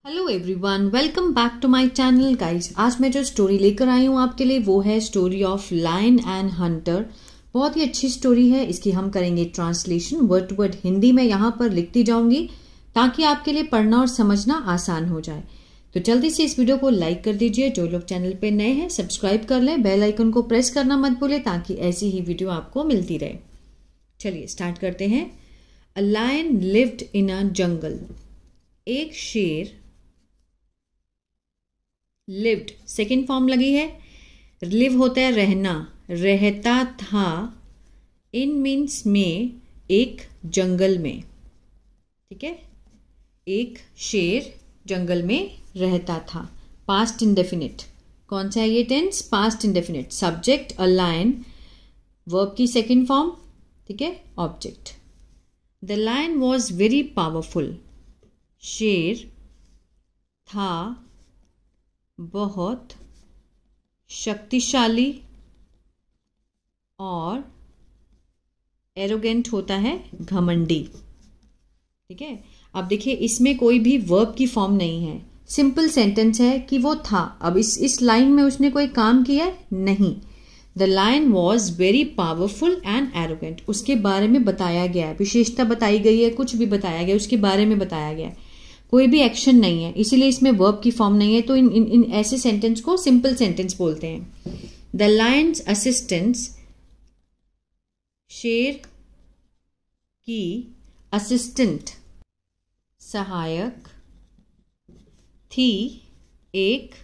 Hello everyone, welcome back to my channel guys. आज मैं जो स्टोरी लेकर आई हूँ आपके लिए वो है story of lion and hunter. बहुत ही अच्छी स्टोरी है। इसकी हम करेंगे translation word to word Hindi में यहाँ पर लिखती जाऊंगी ताकि आपके लिए पढ़ना और समझना आसान हो जाए। तो जल्दी से इस वीडियो को लाइक कर दीजिए। जो लोग चैनल पे नए हैं सब्सक्राइब कर लें, बेल आइकन को प्रेस करना मत भूलें ताकि ऐसी ही वीडियो आपको मिलती रहे। चलिए स्टार्ट करते हैं। अ लायन लिव्ड इन अ जंगल। एक शेर लिव्ड सेकेंड फॉर्म लगी है। लिव होता है रहना, रहता था। इन मीन्स में, एक जंगल में। ठीक है, एक शेर जंगल में रहता था। पास्ट इंडेफिनिट कौन सा है ये tense? Past indefinite. Subject a lion, verb की सेकेंड फॉर्म। ठीक है, object. The lion was very powerful. शेर था बहुत शक्तिशाली और एरोगेंट होता है घमंडी। ठीक है, अब देखिए इसमें कोई भी वर्ब की फॉर्म नहीं है, सिंपल सेंटेंस है कि वो था। अब इस लाइन में उसने कोई काम किया? नहीं। The lion was very powerful and arrogant, उसके बारे में बताया गया है, विशेषता बताई गई है, कुछ भी बताया गया उसके बारे में बताया गया है। कोई भी एक्शन नहीं है, इसीलिए इसमें वर्ब की फॉर्म नहीं है। तो इन ऐसे सेंटेंस को सिंपल सेंटेंस बोलते हैं। द लायंस असिस्टेंट्स, शेर की असिस्टेंट सहायक थी एक।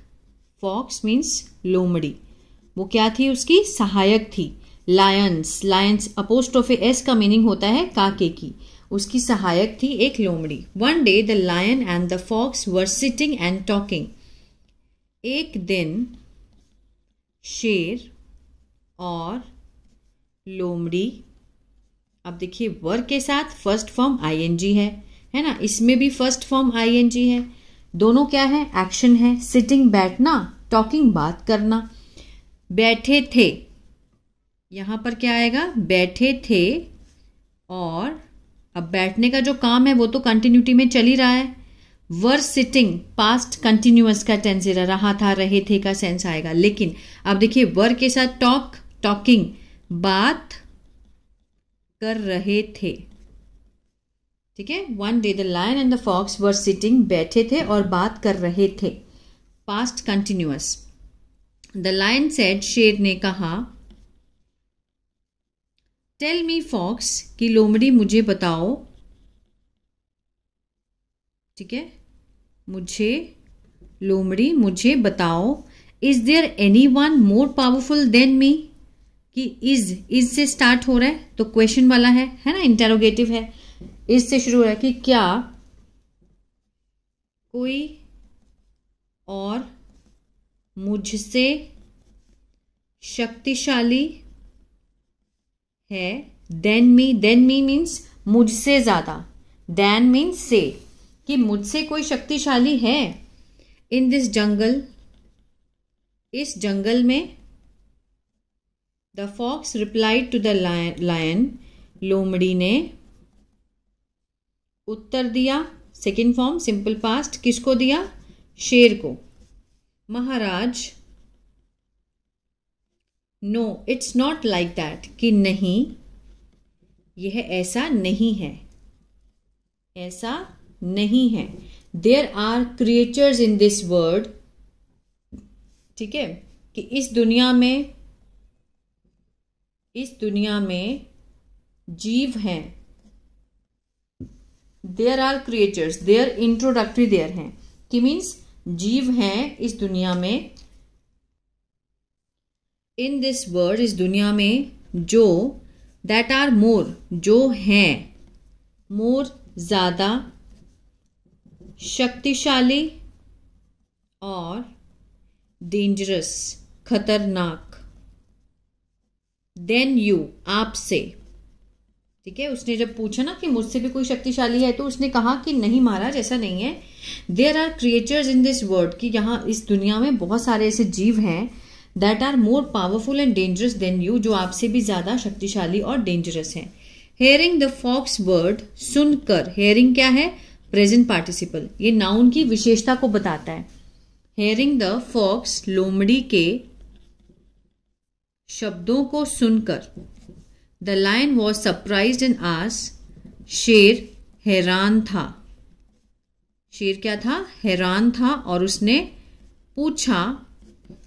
फॉक्स मीन्स लोमड़ी, वो क्या थी? उसकी सहायक थी। लायंस अपोस्ट्रोफे एस का मीनिंग होता है काके की। उसकी सहायक थी एक लोमड़ी। One day the lion and the fox were sitting and talking. एक दिन शेर और लोमड़ी, अब देखिए वर के साथ फर्स्ट फॉर्म आईएनजी है ना, इसमें भी फर्स्ट फॉर्म आईएनजी है। दोनों क्या है? एक्शन है। सिटिंग बैठना, टॉकिंग बात करना। बैठे थे, यहां पर क्या आएगा? बैठे थे। और अब बैठने का जो काम है वो तो कंटिन्यूटी में चल ही रहा है। वर सिटिंग पास्ट कंटिन्यूअस का टेंस रहा था, रहे थे का सेंस आएगा। लेकिन अब देखिए वर के साथ टॉकिंग, बात कर रहे थे। ठीक है, one day the lion and the fox were sitting, बैठे थे और बात कर रहे थे, past continuous. The lion said, शेर ने कहा। टेल मी फॉक्स, कि लोमड़ी मुझे बताओ। ठीक है, लोमड़ी मुझे बताओ। Is there any one more powerful than me? कि इज से स्टार्ट हो रहा है तो क्वेश्चन वाला है ना, इंटेरोगेटिव है। इज से शुरू हो रहा है कि क्या कोई और मुझसे शक्तिशाली है? देन मी मीन्स मुझसे ज्यादा। देन मीन्स से, कि मुझसे कोई शक्तिशाली है। इन दिस जंगल, इस जंगल में। The fox replied to the lion, लोमड़ी ने उत्तर दिया। सेकेंड फॉर्म सिंपल पास्ट, किसको दिया? शेर को। महाराज, no it's not like that, कि नहीं यह ऐसा नहीं है, ऐसा नहीं है। There are creatures in this world. ठीक है, कि इस दुनिया में जीव हैं। There are creatures, there introductory there हैं, कि मीन्स जीव हैं इस दुनिया में। इन दिस वर्ल्ड, इस दुनिया में, जो दैट आर मोर, जो हैं, मोर ज्यादा, शक्तिशाली और डेंजरस खतरनाक, देन यू आपसे। ठीक है, उसने जब पूछा ना कि मुझसे भी कोई शक्तिशाली है तो उसने कहा कि नहीं महाराज ऐसा नहीं है। There are creatures in this world, कि यहाँ इस दुनिया में बहुत सारे ऐसे जीव हैं that are more powerful and dangerous than you, जो आपसे भी ज्यादा शक्तिशाली और डेंजरस हैं। हेयरिंग द फॉक्स वर्ड, सुनकर। हेयरिंग क्या है? प्रेजेंट पार्टिसिपल, ये नाउन की विशेषता को बताता है। हेयरिंग द फॉक्स, लोमड़ी के शब्दों को सुनकर, the lion was surprised and asked, शेर हैरान था। शेर क्या था? हैरान था और उसने पूछा।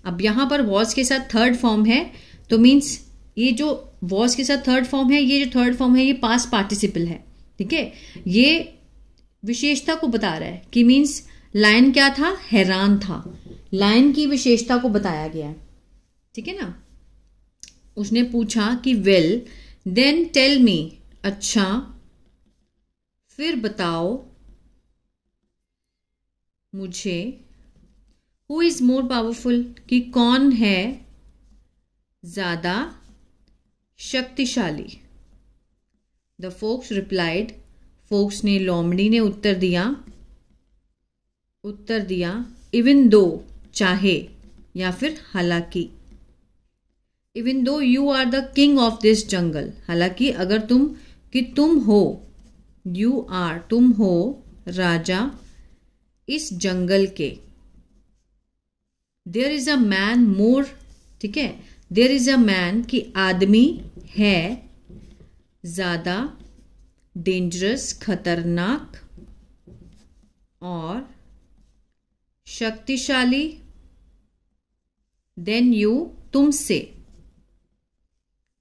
अब यहां पर वॉज के साथ थर्ड फॉर्म है, तो मीन्स ये जो वॉज के साथ थर्ड फॉर्म है, ये जो थर्ड फॉर्म है ये पास्ट पार्टिसिपल है। ठीक है, ये विशेषता को बता रहा है कि मीन्स लायन क्या था? हैरान था। लायन की विशेषता को बताया गया है। ठीक है ना। उसने पूछा कि वेल देन टेल मी, अच्छा फिर बताओ मुझे, हु इज मोर पावरफुल, कि कौन है ज्यादा शक्तिशाली। द फोक्स रिप्लाइड, फोक्स ने, लोमड़ी ने उत्तर दिया, इवन दो, चाहे या फिर हालांकि, even though you are the king of this jungle, हालांकि अगर तुम हो, यू आर, तुम हो राजा इस जंगल के। देयर इज अ मैन मोर, ठीक है, देयर इज अ मैन कि आदमी है ज्यादा डेंजरस, खतरनाक और शक्तिशाली, देन यू, तुमसे,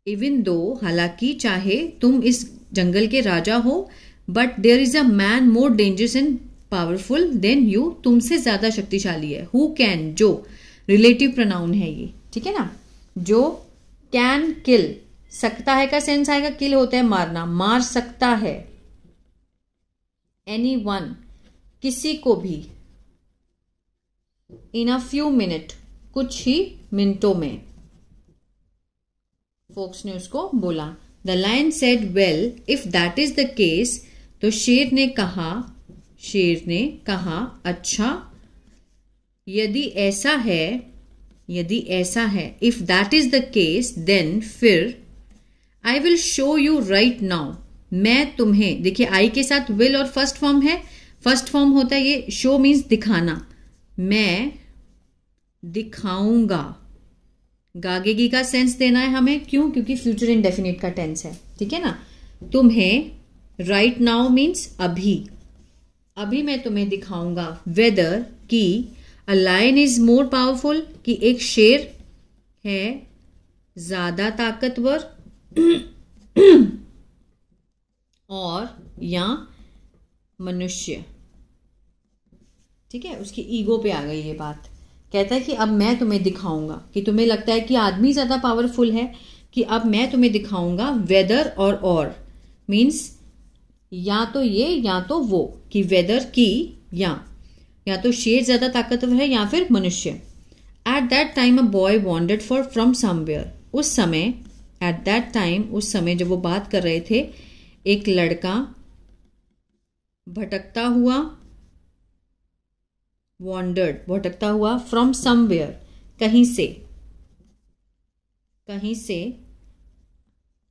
इवन दो, हालांकि, चाहे तुम इस जंगल के राजा हो, but there is a man more dangerous and powerful than you, तुमसे ज्यादा शक्तिशाली है। हु कैन, जो रिलेटिव प्रोनाउन है ये, ठीक है ना। जो कैन किल, सकता है का सेंस आएगा, किल होता है मारना, मार सकता है। एनी वन, किसी को भी। इन अ फ्यू मिनट, कुछ ही मिनटों में। फोक्स ने उसको बोला। The lion said well if that is the case, तो शेर ने कहा अच्छा यदि ऐसा है, if that is the case then, फिर, I will show you right now, मैं तुम्हें, देखिए आई के साथ विल और फर्स्ट फॉर्म है, फर्स्ट फॉर्म होता है ये, शो मीन्स दिखाना, मैं दिखाऊंगा। गागेगी का सेंस देना है हमें, क्यों? क्योंकि फ्यूचर इंडेफिनिट का टेंस है, ठीक है ना। तुम्हें, राइट नाउ मीन्स अभी मैं तुम्हें दिखाऊंगा, वेदर, कि a lion is more powerful, कि एक शेर है ज्यादा ताकतवर, और या मनुष्य। ठीक है, उसकी ईगो पे आ गई ये बात। कहता है कि अब मैं तुम्हें दिखाऊंगा, कि तुम्हें लगता है कि आदमी ज्यादा पावरफुल है, कि अब मैं तुम्हें दिखाऊंगा, वेदर और मीन्स या तो ये या तो वो, कि वेदर की या तो शेर ज्यादा ताकतवर है या फिर मनुष्य। At that time a boy wandered from somewhere, उस समय, एट दैट टाइम, उस समय जब वो बात कर रहे थे, एक लड़का भटकता हुआ, वॉन्डर्ड, भटकता हुआ, फ्रॉम समवेयर, कहीं से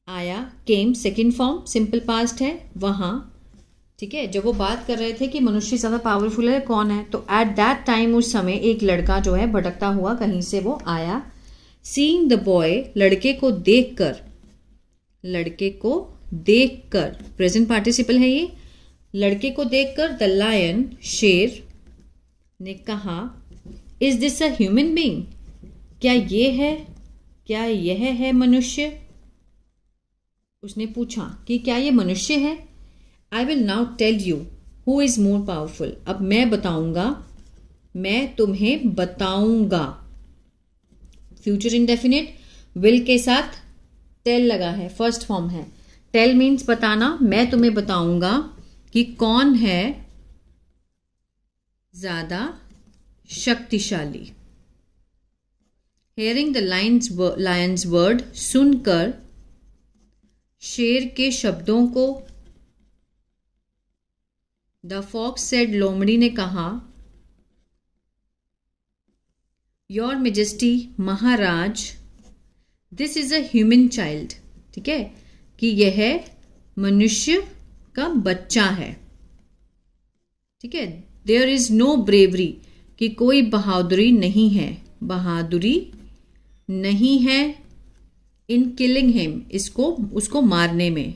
आया, केम सेकेंड फॉर्म, सिंपल पास्ट है, वहां। ठीक है, जब वो बात कर रहे थे कि मनुष्य ज्यादा पावरफुल है, कौन है, तो एट दैट टाइम, उस समय, एक लड़का जो है भटकता हुआ कहीं से वो आया। सीइंग द बॉय, लड़के को देखकर, प्रेजेंट पार्टिसिपल है ये, लड़के को देखकर, द लायन, शेर ने कहा, is this a human being, क्या यह है मनुष्य। उसने पूछा कि क्या ये मनुष्य है। I will now tell you who is more powerful, अब मैं तुम्हें बताऊंगा। फ्यूचर इंडेफिनिट, विल के साथ टेल लगा है, फर्स्ट फॉर्म है। टेल मीन्स बताना, मैं तुम्हें बताऊंगा कि कौन है ज्यादा शक्तिशाली। हेयरिंग द लायंस वर्ड, सुनकर शेर के शब्दों को, द फॉक्स सेड, लोमड़ी ने कहा, your majesty, Maharaj, this is a human child, ठीक है, कि यह मनुष्य का बच्चा है। ठीक है। देयर इज नो ब्रेवरी, कि कोई बहादुरी नहीं है, बहादुरी नहीं है इन किलिंग हिम, इसको उसको मारने में,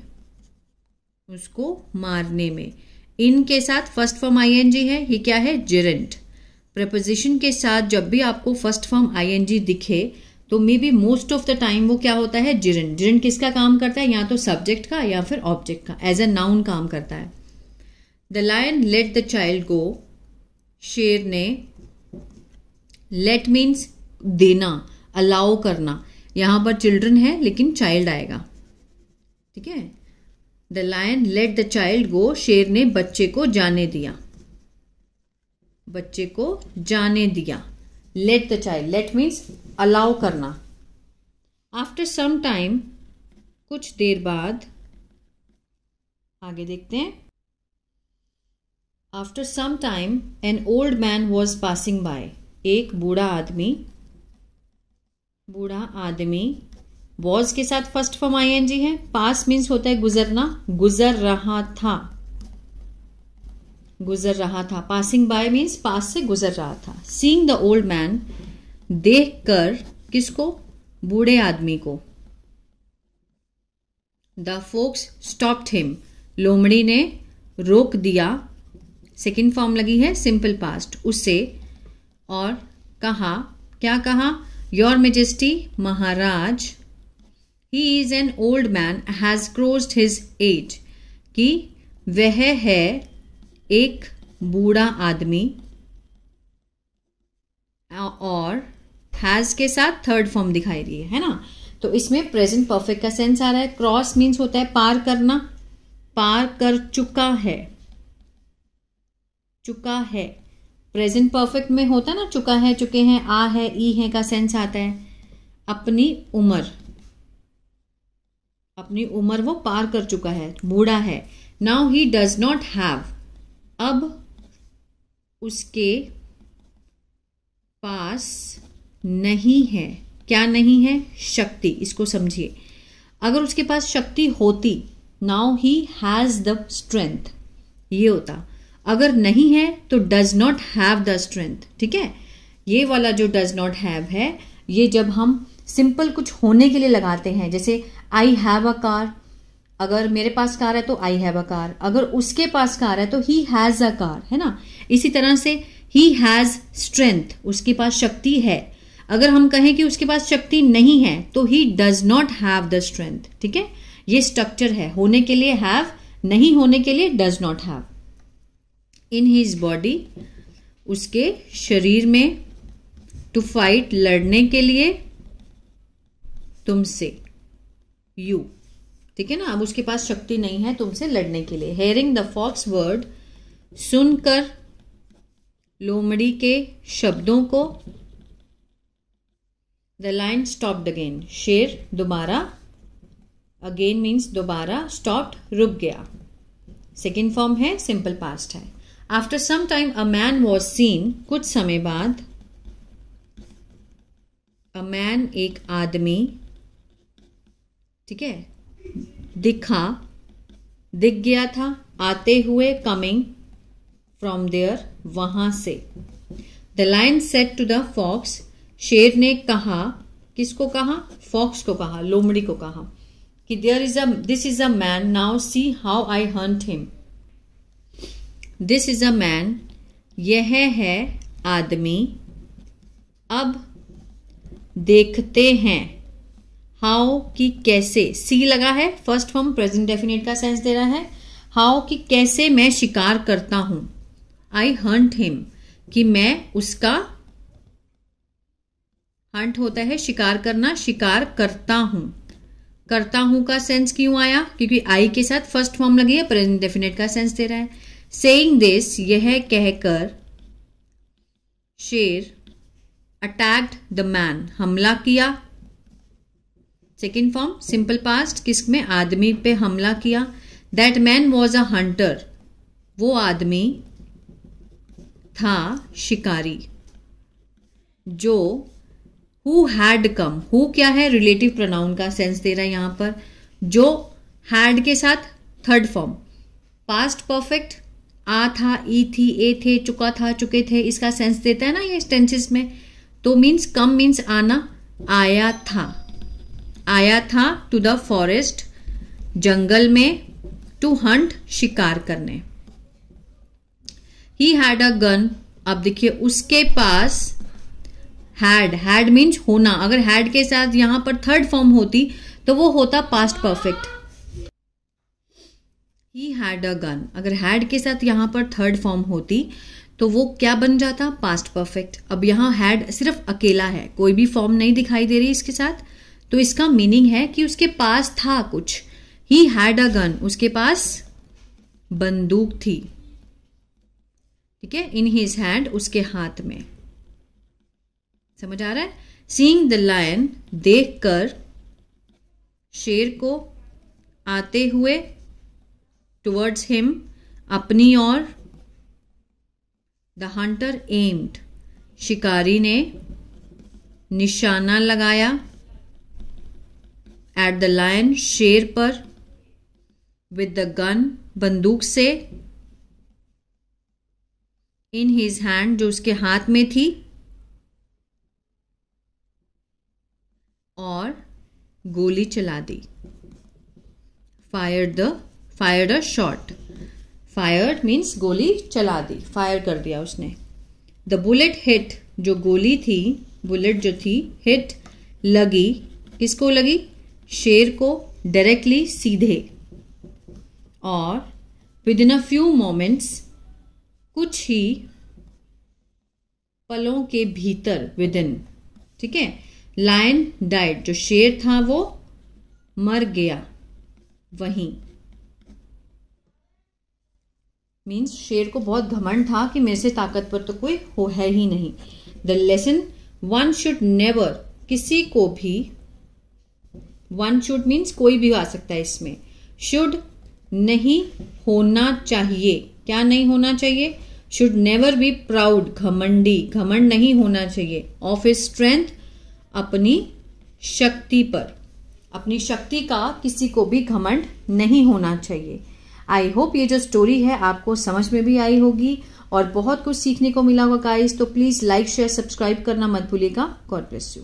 उसको मारने में। इन के साथ फर्स्ट फॉर्म आईएनजी है, ये क्या है, जिरेंट। प्रपोजिशन के साथ जब भी आपको फर्स्ट फॉर्म आईएनजी दिखे तो may be most of the time वो क्या होता है, जिरेंट। जिरेंट किसका काम करता है, या तो सब्जेक्ट का या फिर ऑब्जेक्ट का, एज अ नाउन काम करता है। The lion let the child go, शेर ने, लेट मीन्स देना, अलाउ करना, यहां पर चिल्ड्रन है लेकिन चाइल्ड आएगा, ठीक है। The lion let the child go, शेर ने बच्चे को जाने दिया, बच्चे को जाने दिया। Let the child, let means allow करना। आफ्टर सम टाइम, कुछ देर बाद, आगे देखते हैं। After some time an old man was passing by, एक बूढ़ा आदमी, बूढ़ा आदमी, वॉज के साथ फर्स्ट फॉर्म आईएनजी है। पास मीन्स होता है गुजरना, गुजर रहा था, गुजर रहा था। पासिंग बाय मीन्स पास से गुजर रहा था। सीइंग द ओल्ड मैन, देखकर, किसको, बूढ़े आदमी को। द फोक्स स्टॉप्ड हिम, लोमड़ी ने रोक दिया, सेकेंड फॉर्म लगी है सिंपल पास्ट, उसे, और कहा, क्या कहा, your majesty, Maharaj, he is an old man has crossed his age, कि वह है एक बूढ़ा आदमी, और हैज के साथ थर्ड फॉर्म दिखाई दी है ना। तो इसमें प्रेजेंट परफेक्ट का सेंस आ रहा है। क्रॉस मीन्स होता है पार करना, पार कर चुका है, चुका है। प्रेजेंट परफेक्ट में होता है ना, चुका है, चुके हैं, आ है, ई है का सेंस आता है। अपनी उम्र, अपनी उम्र वो पार कर चुका है, बूढ़ा है। Now he does not have, अब उसके पास नहीं है, क्या नहीं है, शक्ति। इसको समझिए, अगर उसके पास शक्ति होती, now he has the strength, ये होता। अगर नहीं है तो does not have the strength, ठीक है। ये वाला जो डज नॉट हैव है, ये जब हम सिंपल कुछ होने के लिए लगाते हैं, जैसे आई हैव अ कार, अगर मेरे पास कार है तो आई हैव अ कार, अगर उसके पास कार है तो ही हैज अ कार, है ना। इसी तरह से ही हैज स्ट्रेंथ, उसके पास शक्ति है। अगर हम कहें कि उसके पास शक्ति नहीं है तो he does not have the strength, ठीक है। ये स्ट्रक्चर है, होने के लिए हैव, नहीं होने के लिए does not have. In his body, उसके शरीर में, टू फाइट, लड़ने के लिए, तुमसे, यू, ठीक है ना। अब उसके पास शक्ति नहीं है तुमसे लड़ने के लिए। हेयरिंग द फॉक्स वर्ड, सुनकर लोमड़ी के शब्दों को। द लायन स्टॉप्ड अगेन, शेर दोबारा, अगेन मीन्स दोबारा, स्टॉप्ड रुक गया, सेकेंड फॉर्म है, सिंपल पास्ट है। After some time a man was seen, कुछ समय बाद, अ मैन एक आदमी, ठीक है, दिखा, दिख गया था, आते हुए, कमिंग फ्रॉम देयर, वहां से। The lion said to the fox, शेर ने कहा, किसको कहा, फॉक्स को कहा, लोमड़ी को कहा, कि this is a man, now see how I Hunt him. This is a man, यह है आदमी, अब देखते हैं, हाउ की कैसे, सी लगा है, फर्स्ट फॉर्म प्रेजेंट डेफिनेट का सेंस दे रहा है। हाउ की कैसे मैं शिकार करता हूं, आई हंट हिम, कि मैं उसका, हंट होता है शिकार करना, शिकार करता हूं। करता हूं का सेंस क्यों आया, क्योंकि आई के साथ फर्स्ट फॉर्म लगी है, प्रेजेंट डेफिनेट का सेंस दे रहा है। सेइंग दिस, यह कहकर, शेर, अटैक्ड द मैन, हमला किया, सेकेंड फॉर्म सिंपल पास्ट, किस में, आदमी पे हमला किया। That man was a Hunter, वो आदमी था शिकारी। जो, हु हैड कम, हु क्या है, रिलेटिव प्रोनाउन का सेंस दे रहा है यहां पर। जो हैड के साथ थर्ड फॉर्म, पास्ट परफेक्ट, आ था, ई थी, ए थे, चुका था, चुके थे, इसका सेंस देता है ना ये टेंसेस में। तो मीन्स कम मीन्स आना, आया था, आया था टू द फॉरेस्ट, जंगल में, टू हंट, शिकार करने। ही हैड अ गन, अब देखिए उसके पास, हैड मीन्स होना, अगर हैड के साथ यहां पर थर्ड फॉर्म होती तो वो होता past perfect. He had a gun, अगर हैड के साथ यहां पर थर्ड फॉर्म होती तो वो क्या बन जाता, पास्ट परफेक्ट। अब यहां हैड सिर्फ अकेला है, कोई भी फॉर्म नहीं दिखाई दे रही इसके साथ, तो इसका मीनिंग है कि उसके पास था कुछ। ही हैड अ गन, उसके पास बंदूक थी, ठीक है, इन हिज हैंड, उसके हाथ में। समझ आ रहा है। सीइंग द लायन, देखकर शेर को, आते हुए, टुवर्ड्स हिम, अपनी ओर, द हंटर एम्ड, शिकारी ने निशाना लगाया, एट द लायन, शेर पर, विद द गन, बंदूक से, इन हिज हैंड, जो उसके हाथ में थी, और गोली चला दी, fired a shot, fired means गोली चला दी, फायर कर दिया उसने। द बुलेट हिट, जो गोली थी, बुलेट जो थी, हिट लगी, किसको लगी, शेर को, डायरेक्टली, सीधे, और with in a few moments, कुछ ही पलों के भीतर, विद इन, ठीक है, लायन डाइड, जो शेर था वो मर गया वहीं। मीन्स शेर को बहुत घमंड था कि मेरे से ताकतवर तो कोई हो है ही नहीं। The lesson, one should never, किसी को भी, वन शुड मीन्स कोई भी आ सकता है इसमें, शुड नहीं होना चाहिए, क्या नहीं होना चाहिए, शुड नेवर बी प्राउड, घमंडी, घमंड नहीं होना चाहिए, ऑफ हिज स्ट्रेंथ, अपनी शक्ति पर, अपनी शक्ति का किसी को भी घमंड नहीं होना चाहिए। आई होप ये जो स्टोरी है आपको समझ में भी आई होगी और बहुत कुछ सीखने को मिला होगा गाइस। तो प्लीज लाइक, शेयर, सब्सक्राइब करना मत भूलिएगा। God bless you.